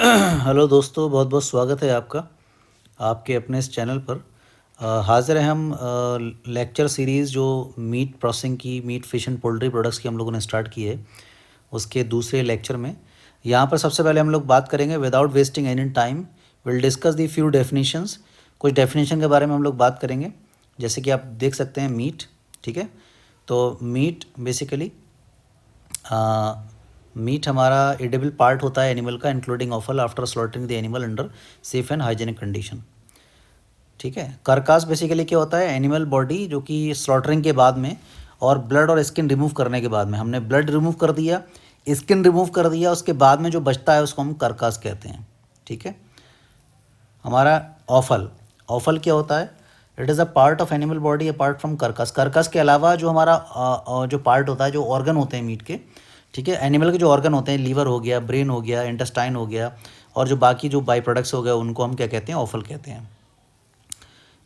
Hello दोस्तों, बहुत बहुत स्वागत है आपका आपके अपने इस चैनल पर। हाज़िर हैं हम लेक्चर सीरीज़ जो मीट प्रोसेसिंग की, meat fish and poultry products की हम लोगों ने स्टार्ट की है, उसके दूसरे लेक्चर में। यहाँ पर सबसे पहले हम लोग बात करेंगे without wasting any time will discuss the few definitions. कुछ डेफिनेशन के बारे में हम लोग बात करेंगे, जैसे कि आप देख सकते हैं मीट। ठीक है, तो मीट बेसिकली मीट हमारा एडिबल पार्ट होता है एनिमल का, including awful after slaughtering the animal under safe and hygienic condition. ठीक है, करकास बेसिकली क्या होता है, एनिमल बॉडी जो कि स्लॉटरिंग के बाद में और ब्लड और स्किन रिमूव करने के बाद में, हमने ब्लड रिमूव कर दिया, स्किन रिमूव कर दिया, उसके बाद में जो बचता है उसको हम करकास कहते हैं। ठीक है, हमारा ऑफल, ऑफल क्या होता है, it is a part of animal body apart from curcas. Curcas के अलावा जो हमारा जो पार्ट होता है, जो ऑर्गन होते हैं मीट के, ठीक है, एनिमल के जो ऑर्गन होते हैं, लीवर हो गया, ब्रेन हो गया, इंटेस्टाइन हो गया, और जो बाकी जो बाई प्रोडक्ट्स हो गए, उनको हम क्या कहते हैं, ऑफल कहते हैं।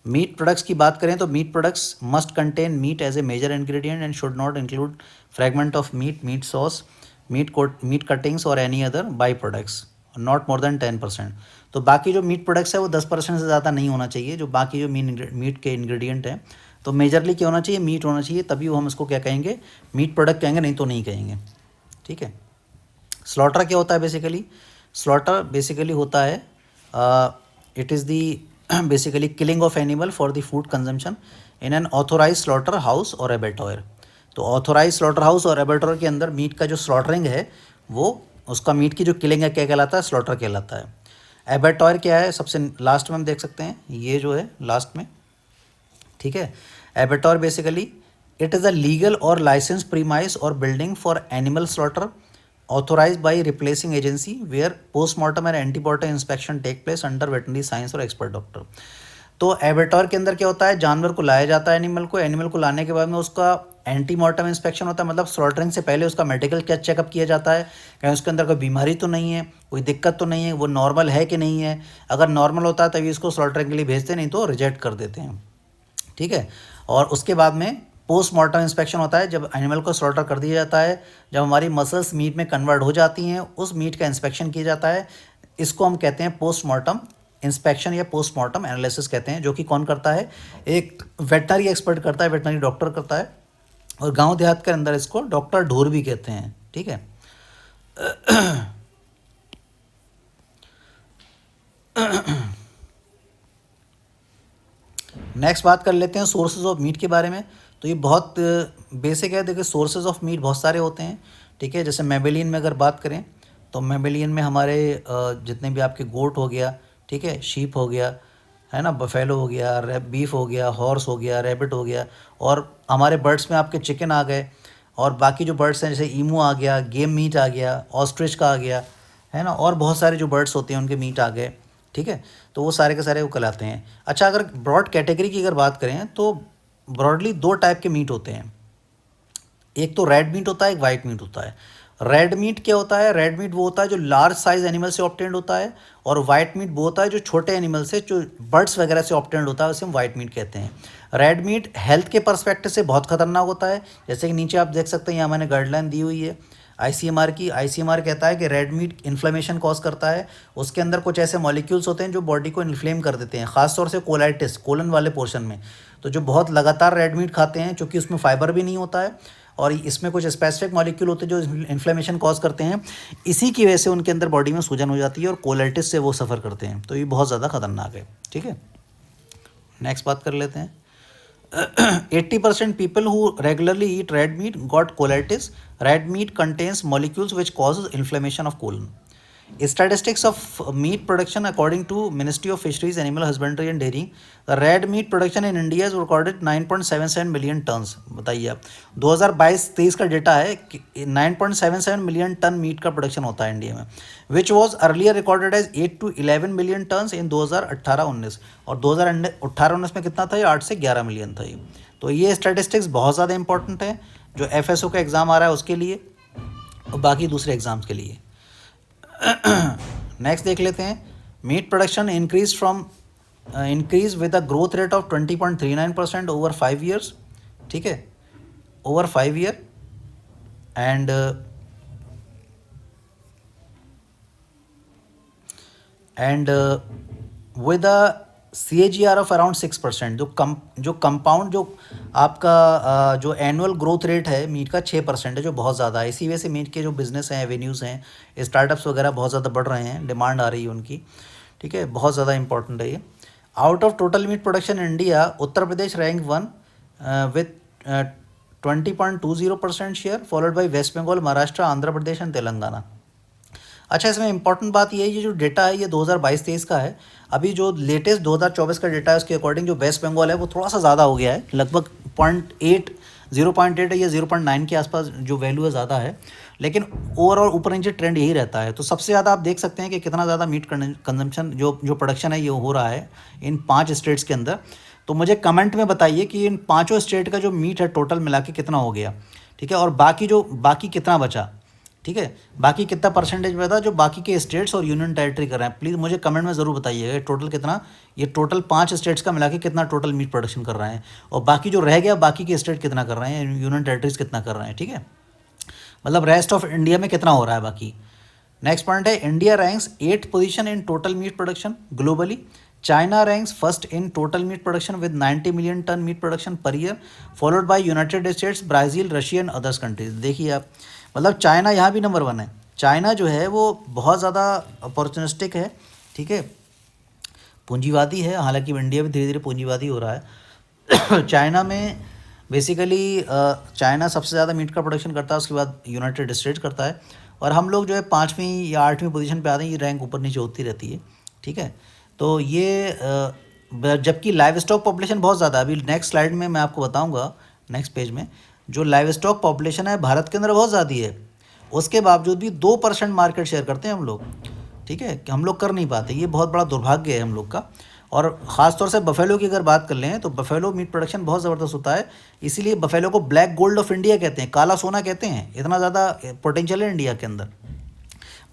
मीट प्रोडक्ट्स की बात करें तो meat products must contain meat as a major ingredient and should not include fragment of meat, meat sauce, meat cuttings और any other by products, not more than 10%। तो बाकी जो मीट प्रोडक्ट्स है वो 10% से ज़्यादा नहीं होना चाहिए, जो बाकी जो मीट के इंग्रेडिएंट हैं। तो मेजरली क्या होना चाहिए, मीट होना चाहिए, तभी वो हम इसको क्या कहेंगे, मीट प्रोडक्ट कहेंगे, नहीं तो नहीं कहेंगे। ठीक है, स्लॉटर क्या होता है बेसिकली, स्लॉटर बेसिकली होता है it is the basically killing of animal for the food consumption in an authorise slaughter house और एबेटॉयर। तो ऑथोराइज स्लॉटर हाउस और एबेटॉयर के अंदर मीट का जो स्लॉटरिंग है, वो उसका मीट की जो किलिंग है क्या कहलाता है, स्लॉटर कहलाता है। एबेटॉयर क्या है, सबसे लास्ट में हम देख सकते हैं, ये जो है लास्ट में। ठीक है, abattoir basically it is a legal और लाइसेंस प्रीमाइस और building for animal slaughter authorized by replacing agency where postmortem and antibiotic inspection take place under veterinary science और expert doctor। तो एबेटॉर के अंदर क्या होता है, जानवर को लाया जाता है, एनिमल को लाने के बाद में उसका एंटी मॉर्टम इंस्पेक्शन होता है, मतलब स्लॉटरिंग से पहले उसका मेडिकल क्या चेकअप किया जाता है, कहीं उसके अंदर कोई बीमारी तो नहीं है, कोई दिक्कत तो नहीं है, वो नॉर्मल है कि नहीं है। अगर नॉर्मल होता है तभी इसको स्लॉटरिंग के लिए भेजते, नहीं तो रिजेक्ट कर देते हैं। ठीक है, और उसके बाद में पोस्टमार्टम इंस्पेक्शन होता है, जब एनिमल को स्लॉटर कर दिया जाता है, जब हमारी मसल्स मीट में कन्वर्ट हो जाती हैं, उस मीट का इंस्पेक्शन किया जाता है। इसको हम कहते हैं पोस्टमार्टम इंस्पेक्शन या पोस्टमार्टम एनालिसिस कहते हैं, जो कि कौन करता है, एक वेटनरी एक्सपर्ट करता है, वेटनरी डॉक्टर करता है, और गांव देहात के अंदर इसको डॉक्टर ढोर भी कहते हैं। ठीक है, नेक्स्ट बात कर लेते हैं सोर्सेज ऑफ मीट के बारे में। तो ये बहुत बेसिक है, देखिए सोर्सेज ऑफ मीट बहुत सारे होते हैं। ठीक है, जैसे मेबेलियन में अगर बात करें तो मेबेलियन में हमारे जितने भी आपके गोट हो गया, ठीक है, शीप हो गया, है ना, बफेलो हो गया, बीफ हो गया, हॉर्स हो गया, रैबिट हो गया, और हमारे बर्ड्स में आपके चिकन आ गए, और बाकी जो बर्ड्स हैं जैसे ईमू आ गया, गेम मीट आ गया, ऑस्ट्रिच का आ गया, है ना, और बहुत सारे जो बर्ड्स होते हैं उनके मीट आ गए। ठीक है, तो वो सारे के सारे वो कहलाते हैं। अच्छा, अगर ब्रॉड कैटेगरी की अगर बात करें तो ब्रॉडली दो टाइप के मीट होते हैं, एक तो रेड मीट होता है, एक वाइट मीट होता है। रेड मीट क्या होता है, रेड मीट वो होता है जो लार्ज साइज एनिमल से ऑब्टेंड होता है, और वाइट मीट वो होता है जो छोटे एनिमल से, जो बर्ड्स वगैरह से ऑब्टेंड होता है, उसे हम वाइट मीट कहते हैं। रेड मीट हेल्थ के परस्पेक्टिव से बहुत खतरनाक होता है, जैसे कि नीचे आप देख सकते हैं, यहाँ मैंने गाइडलाइन दी हुई है आईसीएमआर की। आईसीएमआर कहता है कि रेड मीट इन्फ्लेमेशन कॉज करता है, उसके अंदर कुछ ऐसे मॉलिक्यूल्स होते हैं जो बॉडी को इन्फ्लेम कर देते हैं, खासतौर से कोलाइटिस, कोलन वाले पोर्शन में। तो जो बहुत लगातार रेड मीट खाते हैं, क्योंकि उसमें फाइबर भी नहीं होता है और इसमें कुछ स्पेसिफिक मॉलिक्यूल होते हैं जो इन्फ्लेमेशन कॉज करते हैं, इसी की वजह से उनके अंदर बॉडी में सूजन हो जाती है और कोलाइटिस से वो सफ़र करते हैं। तो ये बहुत ज़्यादा खतरनाक है। ठीक है, नेक्स्ट बात कर लेते हैं। 80% people who regularly eat red meat got colitis. Red meat contains molecules which causes inflammation of colon. Statistics of meat production according to Ministry of Fisheries, Animal Husbandry and Dairy. The red meat production in India is recorded 9.77 million tons. बताइए आप, 2022-23 का data है कि 9.77 million ton meat का production होता है India में, which was earlier recorded as 8 to 11 million tons in 2018-19, और 2018-19 में कितना था, ये 8 से 11 मिलियन था ये। तो ये स्टैटिस्टिक्स बहुत ज़्यादा इंपॉर्टेंट है, जो एफएसओ का एग्ज़ाम आ रहा है उसके लिए और बाकी दूसरे एग्ज़ाम्स के लिए। नेक्स्ट देख लेते हैं, meat production increase with a growth rate of 20.39% over 5 years. ठीक है, over 5 year, and and with a CAGR of around 6%, जो कंपाउंड जो आपका जो एनुअल ग्रोथ रेट है मीट का 6% है, जो बहुत ज़्यादा है। इसी वजह से मीट के जो बिज़नेस हैं, एवेन्यूज़ हैं, स्टार्टअप्स वगैरह बहुत ज़्यादा बढ़ रहे हैं, डिमांड आ रही है उनकी। ठीक है, बहुत ज़्यादा इंपॉर्टेंट है ये। Out of total meat production India, Uttar Pradesh rank 1 with 20.20% share, followed by West Bengal, Maharashtra, Andhra Pradesh and Telangana. अच्छा, इसमें इंपॉर्टेंट बात ये है, ये जो डेटा है ये 2022-23 का है। अभी जो लेटेस्ट 2024 का डेटा है उसके अकॉर्डिंग जो वेस्ट बंगाल है वो थोड़ा सा ज़्यादा हो गया है, लगभग 0.8 या 0.9 के आसपास जो वैल्यू है ज़्यादा है, लेकिन ओवरऑल ऊपर नीचे ट्रेंड यही रहता है। तो सबसे ज़्यादा आप देख सकते हैं कि कितना ज़्यादा मीट कंजम्पशन जो प्रोडक्शन है ये हो रहा है इन 5 स्टेट्स के अंदर। तो मुझे कमेंट में बताइए कि इन पाँचों स्टेट का जो मीट है टोटल मिला के कितना हो गया। ठीक है, और बाकी कितना बचा। ठीक है, बाकी कितना परसेंटेज बता जो बाकी के स्टेट्स और यूनियन टेरिटरी कर रहे हैं, प्लीज़ मुझे कमेंट में ज़रूर बताइएगा टोटल कितना, ये टोटल 5 स्टेट्स का मिला के कितना टोटल मीट प्रोडक्शन कर रहे हैं, और बाकी जो रह गया बाकी के स्टेट कितना कर रहे हैं, यूनियन टेरिटरीज कितना कर रहे हैं। ठीक है, मतलब रेस्ट ऑफ इंडिया में कितना हो रहा है बाकी। नेक्स्ट पॉइंट है, India ranks 8th position in total meat production globally. China ranks first in total meat production with 90 million ton meat production per year, followed by United States, Brazil, Russia and others countries. देखिए आप, मतलब China यहाँ भी number 1 है। China जो है वो बहुत ज़्यादा अपॉर्चुनिस्टिक है। ठीक है, पूंजीवादी है, हालांकि इंडिया भी धीरे धीरे पूंजीवादी हो रहा है। चाइना में बेसिकली चाइना सबसे ज़्यादा मीट का प्रोडक्शन करता है, उसके बाद यूनाइटेड स्टेट्स करता है, और हम लोग जो है 5वीं या 8वीं पोजीशन पे आते हैं। ये रैंक ऊपर नीचे होती रहती है। ठीक है, तो ये जबकि लाइव स्टॉक पॉपुलेशन बहुत ज़्यादा है। अभी नेक्स्ट स्लाइड में मैं आपको बताऊंगा, नेक्स्ट पेज में, जो लाइव स्टॉक पॉपुलेशन है भारत के अंदर बहुत ज़्यादा है, उसके बावजूद भी 2% मार्केट शेयर करते हैं हम लोग। ठीक है, कि हम लोग कर नहीं पाते, ये बहुत बड़ा दुर्भाग्य है हम लोग का। और ख़ास तौर से बफेलो की अगर बात कर लें तो बफेलो मीट प्रोडक्शन बहुत ज़बरदस्त होता है, इसीलिए बफेलो को ब्लैक गोल्ड ऑफ इंडिया कहते हैं, काला सोना कहते हैं, इतना ज़्यादा पोटेंशियल है इंडिया के अंदर।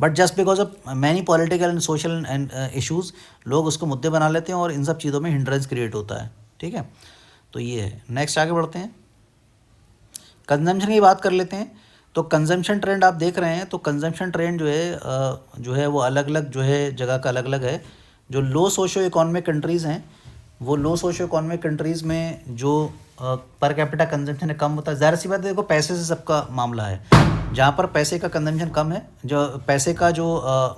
But just because of many political and social and issues लोग उसको मुद्दे बना लेते हैं और इन सब चीज़ों में हिंड्रेंस क्रिएट होता है। ठीक है, तो ये है। नेक्स्ट आगे बढ़ते हैं, कंजम्पशन की बात कर लेते हैं। तो कंजम्पशन ट्रेंड आप देख रहे हैं, तो कंजम्पशन ट्रेंड जो है वो अलग अलग जो है जगह का अलग अलग है। जो लो सोशियो इकोनॉमिक कंट्रीज़ हैं, वो लो सोशियो इकोनॉमिक कंट्रीज़ में जो पर कैपिटा कंजम्पशन है कम होता है। ज़ाहिर सी बात है, देखो पैसे से सबका मामला है। जहाँ पर पैसे का कंजम्पशन कम है, जो पैसे का जो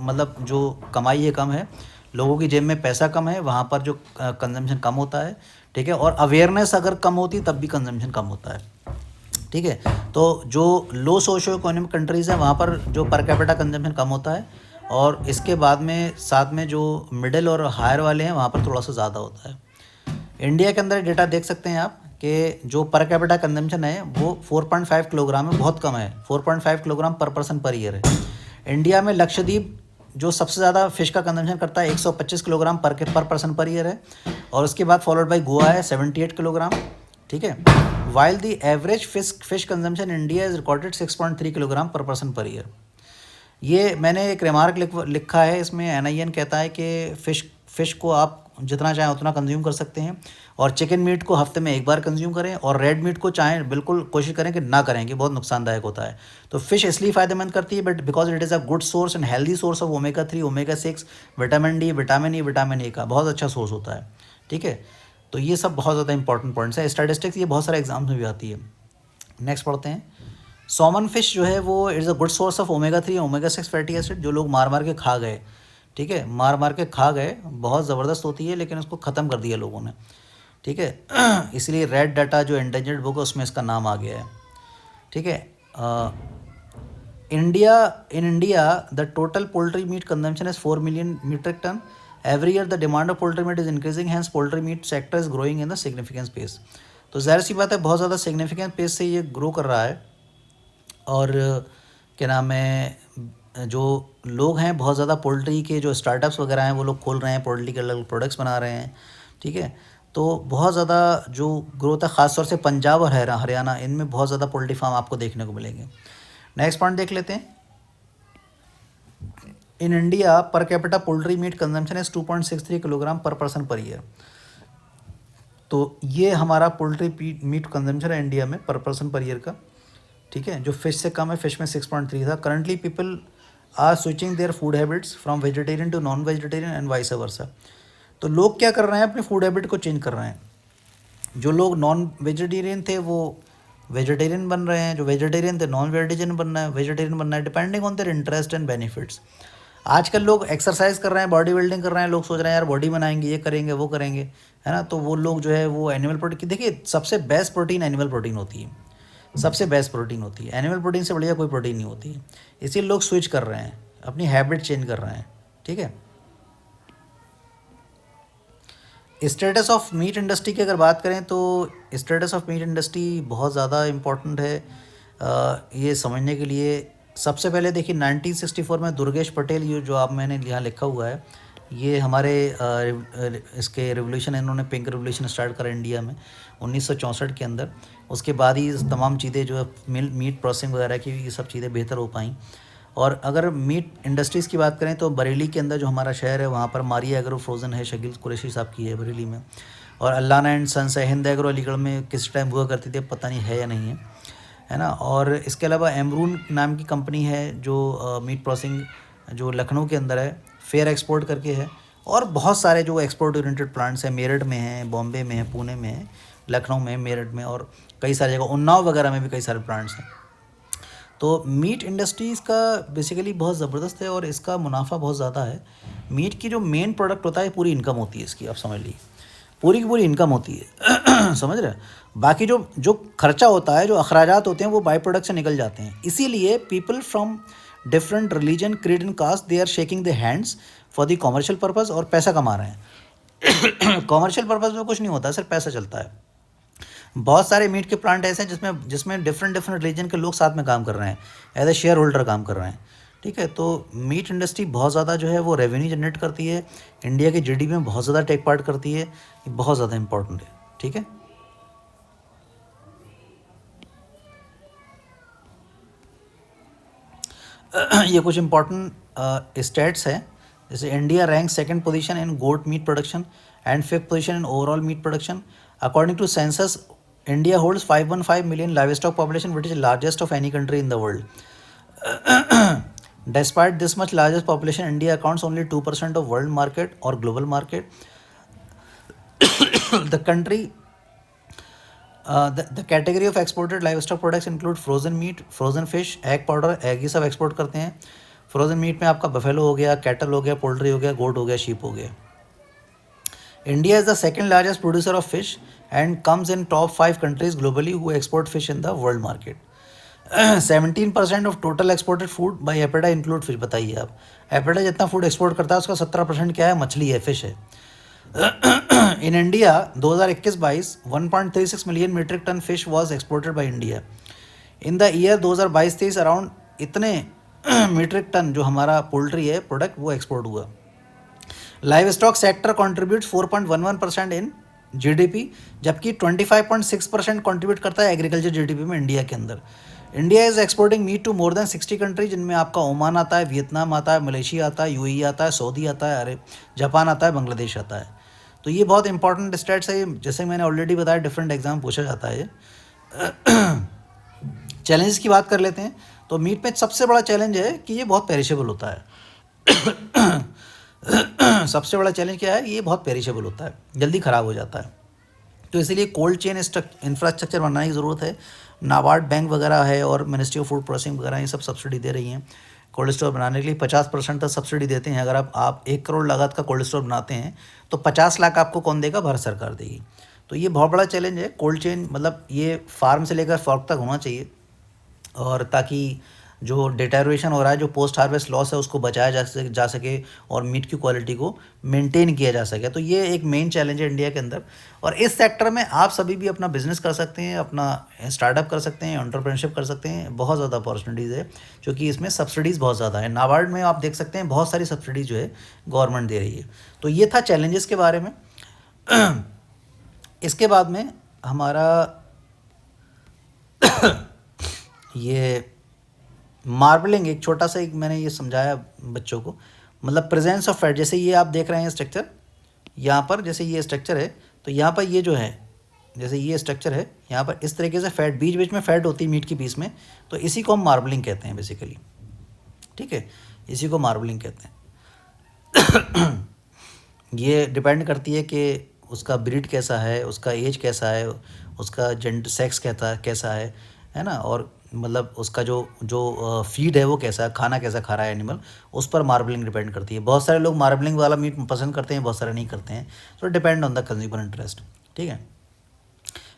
मतलब जो कमाई है कम है, लोगों की जेब में पैसा कम है, वहाँ पर जो कंजम्पशन कम होता है। ठीक है, और अवेयरनेस अगर कम होती तब भी कंजम्पशन कम होता है। ठीक है, तो जो लो सोशियो इकोनॉमिक कंट्रीज़ हैं वहाँ पर जो पर कैपिटा कंजम्पशन कम होता है, और इसके बाद में साथ में जो मिडिल और हायर वाले हैं वहाँ पर थोड़ा सा ज़्यादा होता है। इंडिया के अंदर डेटा देख सकते हैं आप कि जो पर कैपिटा कंजम्पशन है वो 4.5 किलोग्राम है, बहुत कम है, 4.5 किलोग्राम पर पर्सन पर ईयर है। इंडिया में लक्षद्वीप जो सबसे ज़्यादा फ़िश का कंजम्पशन करता है 125 किलोग्राम पर पर्सन पर ईयर है, और उसके बाद फॉलोड बाई गोवा है 78 किलोग्राम। ठीक है, while the average fish consumption India is recorded 6.3 kilogram पर पर्सन पर ईयर। ये मैंने एक रिमार्क लिखा है इसमें, NIN कहता है कि फ़िश को आप जितना चाहें उतना कंज्यूम कर सकते हैं, और चिकन मीट को हफ्ते में 1 बार कंज्यूम करें, और रेड मीट को चाहें बिल्कुल कोशिश करें कि ना करें, कि बहुत नुकसानदायक होता है। तो फ़िश इसलिए फ़ायदेमंद करती है but because it is a good source and healthy source of omega 3, omega 6, vitamin D, vitamin E, vitamin A का बहुत अच्छा सोर्स होता है। ठीक है, तो ये सब बहुत ज़्यादा इंपॉर्टेंट पॉइंट्स है। स्टैटिस्टिक्स ये बहुत सारे एग्जाम्स में भी आती है। नेक्स्ट पढ़ते हैं, सॉमन फिश जो है वो it's a good source of omega 3, omega 6 fatty acid, जो लोग मार मार के खा गए। ठीक है, मार मार के खा गए, बहुत ज़बरदस्त होती है, लेकिन उसको ख़त्म कर दिया लोगों ने। ठीक है, इसलिए रेड डाटा जो एंडेंजर्ड बुक है उसमें इसका नाम आ गया है। ठीक है, India the total poultry meat consumption is 4 million metric ton every year. The demand of poultry meat is increasing, hence poultry meat sector is growing in the significant pace. तो ज़ाहिर सी बात है बहुत ज़्यादा सिग्निफिकेंट पेस से ये grow कर रहा है, और क्या नाम है, जो लोग हैं बहुत ज़्यादा पोल्ट्री के जो स्टार्टअप्स वगैरह हैं वो लोग खोल रहे हैं, पोल्ट्री के अलग प्रोडक्ट्स बना रहे हैं। ठीक है, तो बहुत ज़्यादा जो ग्रोथ है ख़ासतौर से पंजाब और हरियाणा, इनमें बहुत ज़्यादा पोल्ट्री फार्म आपको देखने को मिलेंगे। नेक्स्ट पॉइंट देख लेते हैं, in India per capita poultry meat consumption is 2.63 kilogram पर पर्सन पर ईयर। तो ये हमारा पोल्ट्री मीट कंजम्पशन है इंडिया में पर पर्सन पर ईयर का। ठीक है, जो फिश से कम है, फिश में 6.3 था। Currently people are switching their food habits from vegetarian to non vegetarian and vice versa. तो लोग क्या कर रहे हैं, अपने फूड हैबिट को चेंज कर रहे हैं। जो लोग नॉन वेजिटेरियन थे वो वेजिटेरियन बन रहे हैं, जो वेजिटेरियन थे नॉन वेजिटेरियन बनना है, वेजिटेरियन बनना है, depending on their interest and benefits. आजकल लोग एक्सरसाइज कर रहे हैं, बॉडी बिल्डिंग कर रहे हैं, लोग सोच रहे हैं यार बॉडी बनाएंगे, ये करेंगे वो करेंगे, है ना। तो वो लोग जो है वो एनिमल प्रोटीन, देखिए सबसे बेस्ट प्रोटीन एनिमल प्रोटीन होती है, सबसे बेस्ट प्रोटीन होती है, एनिमल प्रोटीन से बढ़िया कोई प्रोटीन नहीं होती है। इसीलिए लोग स्विच कर रहे हैं, अपनी हैबिट चेंज कर रहे हैं, ठीक है। स्टेटस ऑफ मीट इंडस्ट्री की अगर बात करें तो स्टेटस ऑफ मीट इंडस्ट्री बहुत ज़्यादा इम्पोर्टेंट है ये समझने के लिए। सबसे पहले देखिए 1964 में दुर्गेश पटेल, ये जो आप मैंने यहाँ लिखा हुआ है, ये हमारे इसके रिवोल्यूशन, इन्होंने पिंक रिवोल्यूशन स्टार्ट करा इंडिया में 1964 के अंदर। उसके बाद ही तमाम चीज़ें जो है मीट प्रोसेसिंग वगैरह की, ये सब चीज़ें बेहतर हो पाई। और अगर मीट इंडस्ट्रीज़ की बात करें तो बरेली के अंदर जो हमारा शहर है वहाँ पर मारिया एग्रो फ्रोज़न है, शकील कुरैशी साहब की है बरेली में। और अल्लाना एंड सन्स है, हिंद एग्रो अलीगढ़ में किस टाइम हुआ करती थी, पता नहीं है या नहीं है ना। और इसके अलावा एमरून नाम की कंपनी है जो मीट प्रोसेसिंग जो लखनऊ के अंदर है, फेयर एक्सपोर्ट करके है। और बहुत सारे जो एक्सपोर्ट ओरिएंटेड प्लांट्स हैं, मेरठ में हैं, बॉम्बे में है, पुणे में है, लखनऊ में, मेरठ में, और कई सारी जगह उन्नाव वगैरह में भी कई सारे प्लांट्स हैं। तो मीट इंडस्ट्रीज़ का बेसिकली बहुत ज़बरदस्त है और इसका मुनाफा बहुत ज़्यादा है। मीट की जो मेन प्रोडक्ट होता है पूरी इनकम होती है इसकी, आप समझ लीजिए पूरी की पूरी इनकम होती है समझ रहे हैं। बाकी जो जो खर्चा होता है, जो अखराजात होते हैं, वो बाई प्रोडक्ट से निकल जाते हैं। इसीलिए people from different religion, creed and caste, they are shaking the hands for the commercial purpose, और पैसा कमा रहे हैं कॉमर्शियल पर्पज़ में कुछ नहीं होता, सिर्फ पैसा चलता है। बहुत सारे मीट के प्लांट ऐसे हैं जिसमें जिसमें डिफरेंट डिफरेंट रीजन के लोग साथ में काम कर रहे हैं, एज ए शेयर होल्डर काम कर रहे हैं, ठीक है। तो मीट इंडस्ट्री बहुत ज़्यादा जो है वो रेवेन्यू जनरेट करती है, इंडिया के जीडीपी में बहुत ज़्यादा टेक पार्ट करती है, ये बहुत ज़्यादा इंपॉर्टेंट है, ठीक है। ये कुछ इंपॉर्टेंट स्टेट्स हैं, जैसे India rank second position in goat meat production and fifth position in overall meat production. According to census, India holds 515 million livestock population, which is largest of any country in the world. Despite this much largest population, India accounts only 2% of world market or global market. The country, the category of exported livestock products include frozen meat, frozen fish, egg powder, egg ये सब export करते हैं। Frozen meat में आपका buffalo हो गया, cattle हो गया, पोल्ट्री हो गया, गोट हो गया, शीप हो गया। India is the second largest producer of fish and comes in top 5 countries globally who export fish in the world market. 17% of total exported food by APEDA include fish. बताइए आप, एपेटा जितना food export करता है उसका 17% क्या है, मछली है, फिश है। In India 2021-22 1.36 million metric ton fish was exported by India. In the year 2022-23 around इतने मीट्रिक टन जो हमारा पोल्ट्री है प्रोडक्ट वो एक्सपोर्ट हुआ। Livestock sector contributes 4.11% in GDP, जबकि 25.6% कॉन्ट्रीब्यूट करता है एग्रीकल्चर जीडीपी में इंडिया के अंदर। India is exporting meat to more than 60 country, जिनमें आपका ओमान आता है, वियतनाम आता है, मलेशिया आता है, यूएई आता है, सऊदी आता है, अरे जापान आता है, बांग्लादेश आता है। तो ये बहुत इंपॉर्टेंट स्टेट्स है, जैसे मैंने ऑलरेडी बताया डिफरेंट एग्जाम पूछा जाता है। चैलेंज की बात कर लेते हैं, तो मीट में सबसे बड़ा चैलेंज है कि ये बहुत पेरिशेबल होता है। सबसे बड़ा चैलेंज क्या है, ये बहुत पेरिशेबल होता है, जल्दी ख़राब हो जाता है। तो इसीलिए कोल्ड चेन इंफ्रास्ट्रक्चर बनाने की ज़रूरत है। नाबार्ड बैंक वगैरह है और मिनिस्ट्री ऑफ फूड प्रोसेसिंग वगैरह ये सब सब्सिडी दे रही हैं कोल्ड स्टोर बनाने के लिए। 50% तक सब्सिडी देते हैं। अगर आप 1 करोड़ लागत का कोल्ड स्टोर बनाते हैं तो 50 लाख आपको कौन देगा, भारत सरकार देगी। तो ये बहुत बड़ा चैलेंज है कोल्ड चेन, मतलब ये फार्म से लेकर फॉर्क तक होना चाहिए, और ताकि जो डिटेरियोरेशन हो रहा है, जो पोस्ट हार्वेस्ट लॉस है, उसको बचाया जा सके और मीट की क्वालिटी को मेंटेन किया जा सके। तो ये एक मेन चैलेंज है इंडिया के अंदर। और इस सेक्टर में आप सभी भी अपना बिजनेस कर सकते हैं, अपना स्टार्टअप कर सकते हैं, एंटरप्रेन्योरशिप कर सकते हैं। बहुत ज़्यादा अपॉर्चुनिटीज़ है, क्योंकि इसमें सब्सिडीज़ बहुत ज़्यादा है। नाबार्ड में आप देख सकते हैं बहुत सारी सब्सिडीज़ जो है गवर्नमेंट दे रही है। तो ये था चैलेंजेस के बारे में। इसके बाद में हमारा ये मार्बलिंग, एक छोटा सा एक मैंने ये समझाया बच्चों को, मतलब प्रेजेंस ऑफ फैट। जैसे ये आप देख रहे हैं स्ट्रक्चर, यहाँ पर जैसे ये स्ट्रक्चर है, तो यहाँ पर ये जो है, जैसे ये स्ट्रक्चर है, यहाँ पर इस तरीके से फैट, बीच बीच में फैट होती है मीट की पीस में, तो इसी को हम मार्बलिंग कहते हैं बेसिकली, ठीक है। इसी को मार्बलिंग कहते हैं। ये डिपेंड करती है कि उसका ब्रीड कैसा है, उसका एज कैसा है, उसका जेंडर सेक्स कैसा है ना, और मतलब उसका जो फीड है वो कैसा है, खाना कैसा खा रहा है एनिमल, उस पर मार्बलिंग डिपेंड करती है। बहुत सारे लोग मार्बलिंग वाला मीट पसंद करते हैं, बहुत सारे नहीं करते हैं, तो depend on the consumer interest. ठीक है,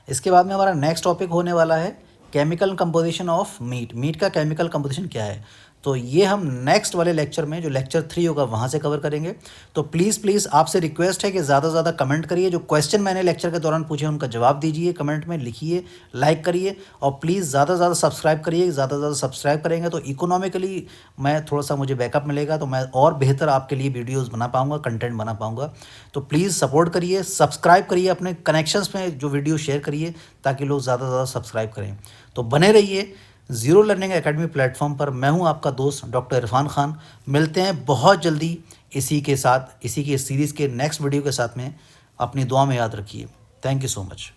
इसके बाद में हमारा नेक्स्ट टॉपिक होने वाला है chemical composition of meat. Meat का केमिकल कंपोजिशन क्या है, तो ये हम नेक्स्ट वाले लेक्चर में, जो लेक्चर 3 होगा, वहाँ से कवर करेंगे। तो प्लीज़ आपसे रिक्वेस्ट है कि ज़्यादा से ज़्यादा कमेंट करिए, जो क्वेश्चन मैंने लेक्चर के दौरान पूछे उनका जवाब दीजिए, कमेंट में लिखिए, लाइक करिए, और प्लीज़ ज़्यादा से ज़्यादा सब्सक्राइब करिए। ज़्यादा से ज़्यादा सब्सक्राइब करेंगे तो इकोनॉमिकली मैं थोड़ा सा मुझे बैकअप मिलेगा, तो मैं और बेहतर आपके लिए वीडियोज़ बना पाऊँगा, कंटेंट बना पाऊँगा। तो प्लीज़ सपोर्ट करिए, सब्सक्राइब करिए, अपने कनेक्शंस में जो वीडियो शेयर करिए, ताकि लोग ज़्यादा से ज़्यादा सब्सक्राइब करें। तो बने रहिए ज़ीरो लर्निंग एकेडमी प्लेटफॉर्म पर। मैं हूं आपका दोस्त डॉक्टर इरफान खान। मिलते हैं बहुत जल्दी इसी के साथ, इसी के सीरीज़ के नेक्स्ट वीडियो के साथ में। अपनी दुआ में याद रखिए। Thank you so much.